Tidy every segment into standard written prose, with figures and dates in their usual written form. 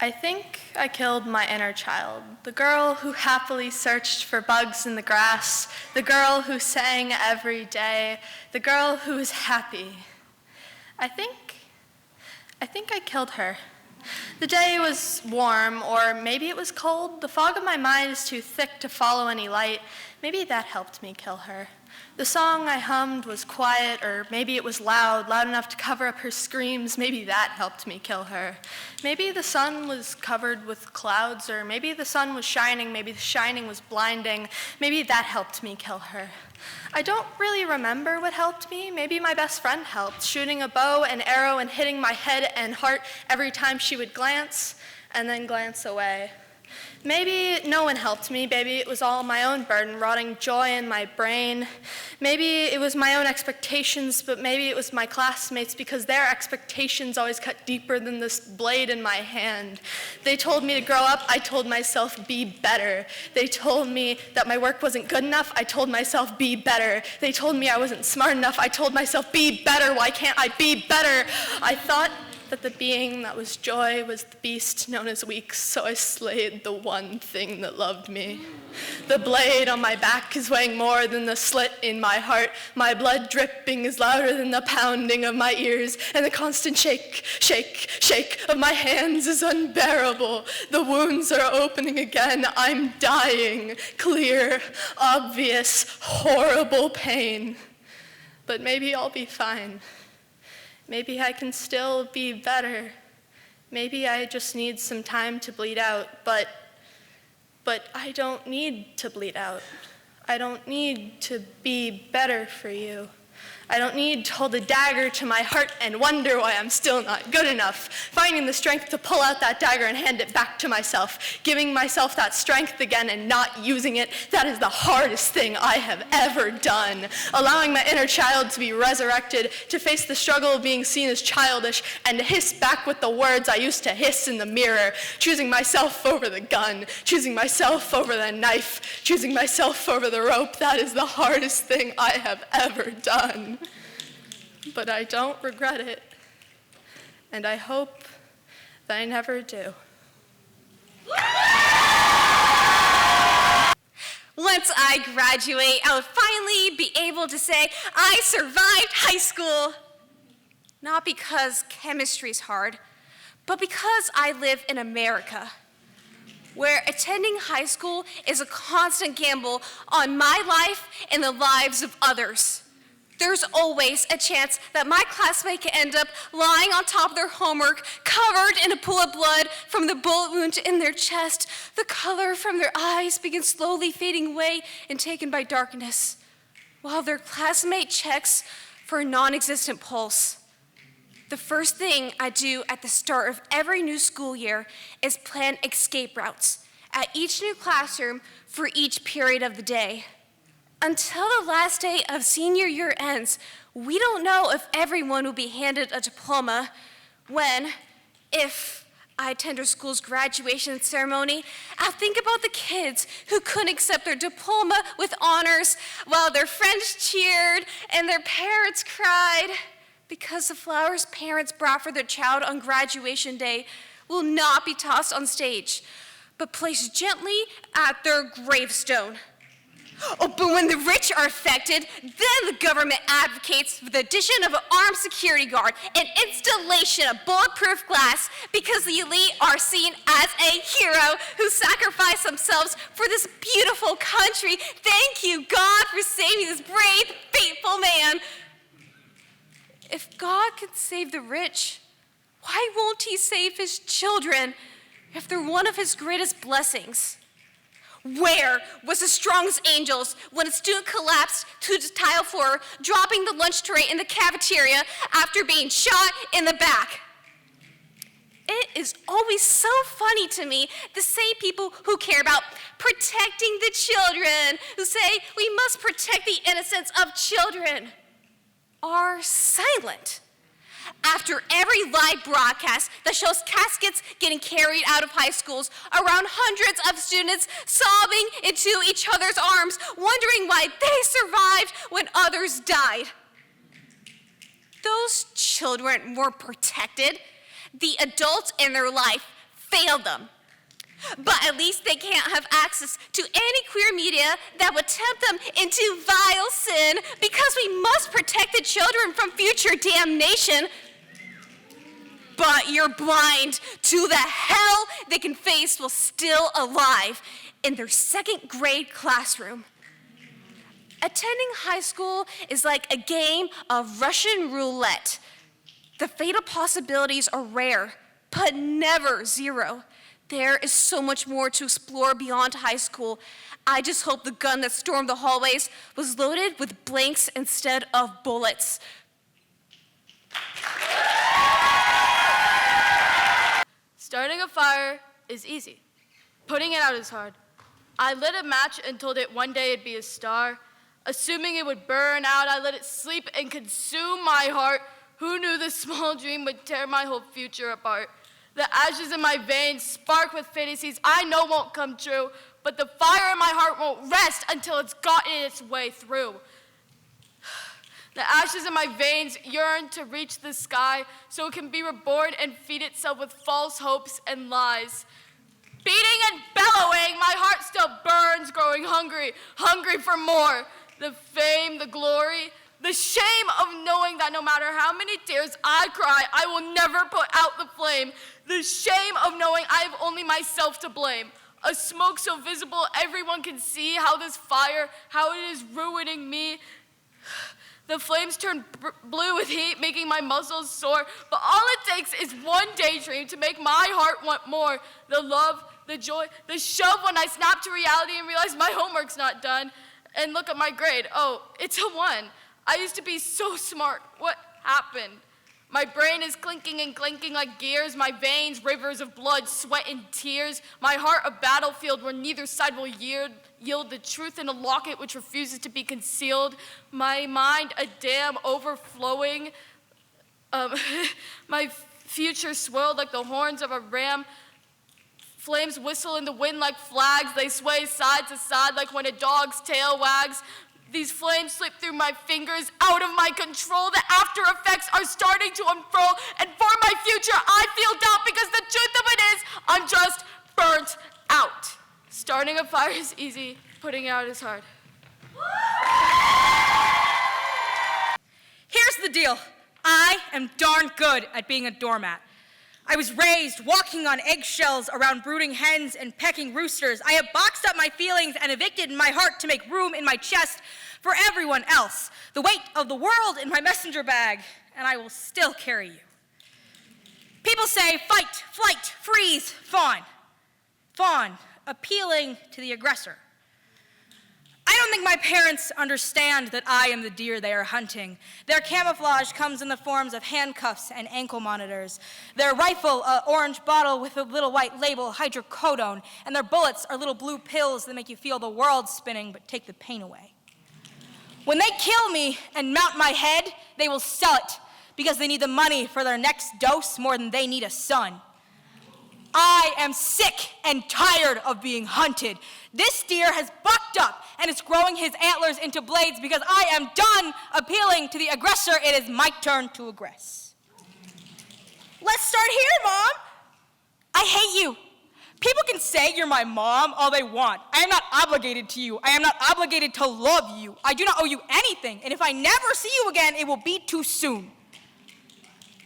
I think I killed my inner child, the girl who happily searched for bugs in the grass, the girl who sang every day, the girl who was happy. I think I killed her. The day was warm, or maybe it was cold. The fog of my mind is too thick to follow any light. Maybe that helped me kill her. The song I hummed was quiet, or maybe it was loud enough to cover up her screams. Maybe that helped me kill her. Maybe the sun was covered with clouds, or maybe the sun was shining, maybe the shining was blinding. Maybe that helped me kill her. I don't really remember what helped me. Maybe my best friend helped, shooting a bow and arrow and hitting my head and heart every time she would glance and then glance away. Maybe no one helped me. Maybe it was all my own burden, rotting joy in my brain. Maybe it was my own expectations, but maybe it was my classmates, because their expectations always cut deeper than this blade in my hand. They told me to grow up. I told myself, be better. They told me that my work wasn't good enough. I told myself, be better. They told me I wasn't smart enough. I told myself, be better. Why can't I be better? I thought that the being that was joy was the beast known as weak, so I slayed the one thing that loved me. The blade on my back is weighing more than the slit in my heart. My blood dripping is louder than the pounding of my ears, and the constant shake, shake, shake of my hands is unbearable. The wounds are opening again. I'm dying. Clear, obvious, horrible pain. But maybe I'll be fine. Maybe I can still be better. Maybe I just need some time to bleed out, but I don't need to bleed out. I don't need to be better for you. I don't need to hold a dagger to my heart and wonder why I'm still not good enough. Finding the strength to pull out that dagger and hand it back to myself. Giving myself that strength again and not using it, that is the hardest thing I have ever done. Allowing my inner child to be resurrected, to face the struggle of being seen as childish, and to hiss back with the words I used to hiss in the mirror. Choosing myself over the gun, choosing myself over the knife, choosing myself over the rope, that is the hardest thing I have ever done. But I don't regret it, and I hope that I never do. Once I graduate, I'll finally be able to say I survived high school. Not because chemistry's hard, but because I live in America, where attending high school is a constant gamble on my life and the lives of others. There's always a chance that my classmate can end up lying on top of their homework, covered in a pool of blood from the bullet wound in their chest. The color from their eyes begins slowly fading away and taken by darkness, while their classmate checks for a non-existent pulse. The first thing I do at the start of every new school year is plan escape routes at each new classroom for each period of the day. Until the last day of senior year ends, we don't know if everyone will be handed a diploma when, if I attend our school's graduation ceremony, I think about the kids who couldn't accept their diploma with honors while their friends cheered and their parents cried, because the flowers parents brought for their child on graduation day will not be tossed on stage, but placed gently at their gravestone. Oh, but when the rich are affected, then the government advocates for the addition of an armed security guard and installation of bulletproof glass, because the elite are seen as a hero who sacrificed themselves for this beautiful country. Thank you, God, for saving this brave, faithful man. If God can save the rich, why won't he save his children if they're one of his greatest blessings? Where was the strongest angels when a student collapsed to the tile floor, dropping the lunch tray in the cafeteria after being shot in the back? It is always so funny to me, the same people who care about protecting the children, who say we must protect the innocence of children, are silent after every live broadcast that shows caskets getting carried out of high schools, around hundreds of students sobbing into each other's arms, wondering why they survived when others died. Those children were protected. The adults in their life failed them. But at least they can't have access to any queer media that would tempt them into vile sin, because we must protect the children from future damnation. But you're blind to the hell they can face while still alive in their second grade classroom. Attending high school is like a game of Russian roulette. The fatal possibilities are rare, but never zero. There is so much more to explore beyond high school. I just hope the gun that stormed the hallways was loaded with blanks instead of bullets. Starting a fire is easy. Putting it out is hard. I lit a match and told it one day it'd be a star. Assuming it would burn out, I let it sleep and consume my heart. Who knew this small dream would tear my whole future apart? The ashes in my veins spark with fantasies I know won't come true, but the fire in my heart won't rest until it's gotten its way through. The ashes in my veins yearn to reach the sky so it can be reborn and feed itself with false hopes and lies. Beating and bellowing, my heart still burns, growing hungry, hungry for more. The fame, the glory, the shame of knowing that no matter how many tears I cry, I will never put out the flame. The shame of knowing I have only myself to blame. A smoke so visible everyone can see how this fire, how it is ruining me. The flames turn blue with heat, making my muscles sore. But all it takes is one daydream to make my heart want more. The love, the joy, the shove when I snap to reality and realize my homework's not done. And look at my grade. Oh, it's a 1. I used to be so smart. What happened? My brain is clinking and clanking like gears. My veins, rivers of blood, sweat, and tears. My heart, a battlefield where neither side will yield the truth in a locket which refuses to be concealed. My mind, a dam overflowing. My future swirled like the horns of a ram. Flames whistle in the wind like flags. They sway side to side like when a dog's tail wags. These flames slip through my fingers, out of my control. The after effects are starting to unfurl. And for my future, I feel doubt because the truth of it is, I'm just burnt out. Starting a fire is easy, putting it out is hard. Here's the deal. I am darn good at being a doormat. I was raised walking on eggshells around brooding hens and pecking roosters. I have boxed up my feelings and evicted my heart to make room in my chest for everyone else. The weight of the world in my messenger bag, and I will still carry you. People say fight, flight, freeze, fawn. Fawn, appealing to the aggressor. I don't think my parents understand that I am the deer they are hunting. Their camouflage comes in the forms of handcuffs and ankle monitors. Their rifle, an orange bottle with a little white label, hydrocodone, and their bullets are little blue pills that make you feel the world spinning but take the pain away. When they kill me and mount my head, they will sell it because they need the money for their next dose more than they need a son. I am sick and tired of being hunted. This deer has bucked up and is growing his antlers into blades because I am done appealing to the aggressor. It is my turn to aggress. Let's start here, Mom. I hate you. People can say you're my mom all they want. I am not obligated to you. I am not obligated to love you. I do not owe you anything, and if I never see you again, it will be too soon.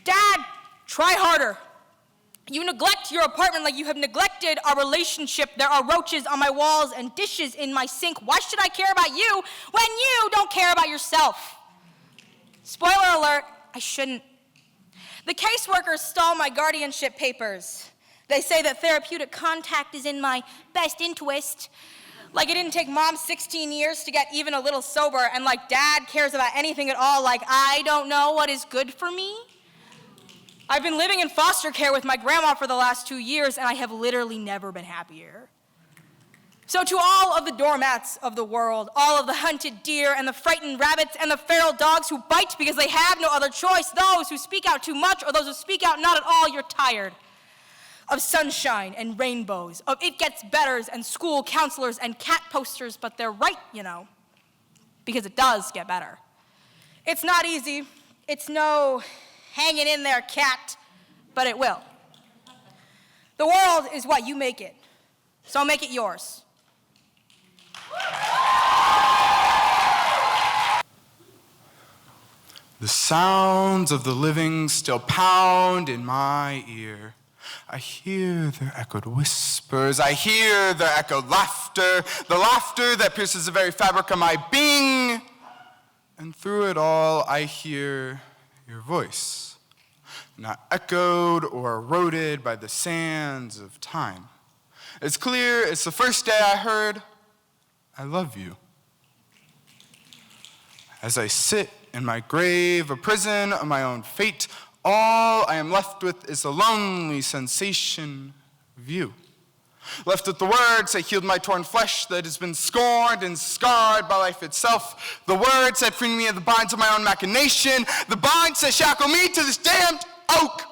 Dad, try harder. You neglect your apartment like you have neglected our relationship. There are roaches on my walls and dishes in my sink. Why should I care about you when you don't care about yourself? Spoiler alert, I shouldn't. The caseworkers stole my guardianship papers. They say that therapeutic contact is in my best interest. Like it didn't take Mom 16 years to get even a little sober, and like Dad cares about anything at all, like I don't know what is good for me. I've been living in foster care with my grandma for the last 2 years, and I have literally never been happier. So to all of the doormats of the world, all of the hunted deer and the frightened rabbits and the feral dogs who bite because they have no other choice, those who speak out too much or those who speak out not at all, you're tired of sunshine and rainbows, of it gets betters and school counselors and cat posters, but they're right, you know, because it does get better. It's not easy. It's no hanging in there, cat, but it will. The world is what you make it, so make it yours. The sounds of the living still pound in my ear. I hear their echoed whispers. I hear their echoed laughter, the laughter that pierces the very fabric of my being. And through it all, I hear your voice, not echoed or eroded by the sands of time. It's clear it's the first day I heard, I love you. As I sit in my grave, a prison of my own fate, all I am left with is the lonely sensation of you. Left with the words that healed my torn flesh that has been scorned and scarred by life itself. The words that free me of the binds of my own machination, the binds that shackle me to this damned oak.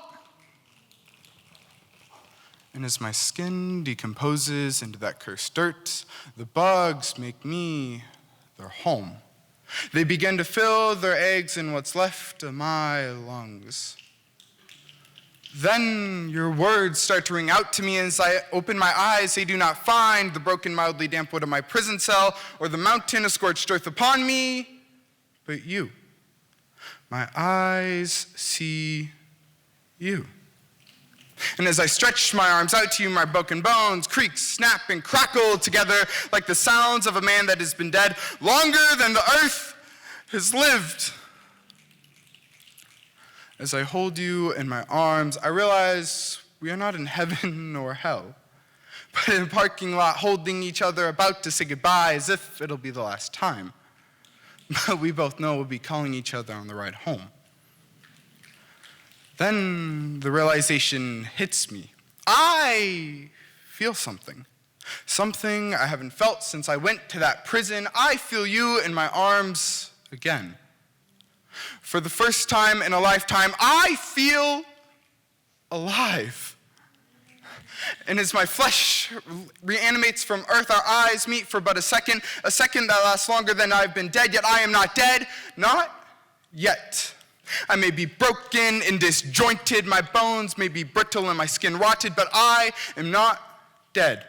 And as my skin decomposes into that cursed dirt, the bugs make me their home. They begin to fill their eggs in what's left of my lungs. Then your words start to ring out to me, and as I open my eyes, they do not find the broken, mildly damp wood of my prison cell or the mountain of scorched earth upon me, but you. My eyes see you. And as I stretch my arms out to you, my broken bones creak, snap, and crackle together like the sounds of a man that has been dead longer than the earth has lived. As I hold you in my arms, I realize we are not in heaven or hell, but in a parking lot holding each other about to say goodbye as if it'll be the last time. But we both know we'll be calling each other on the ride home. Then the realization hits me. I feel something. Something I haven't felt since I went to that prison. I feel you in my arms again. For the first time in a lifetime, I feel alive. And as my flesh reanimates from earth, our eyes meet for but a second that lasts longer than I've been dead, yet I am not dead, not yet. I may be broken and disjointed, my bones may be brittle and my skin rotted, but I am not dead.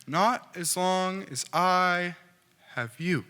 Not as long as I have you.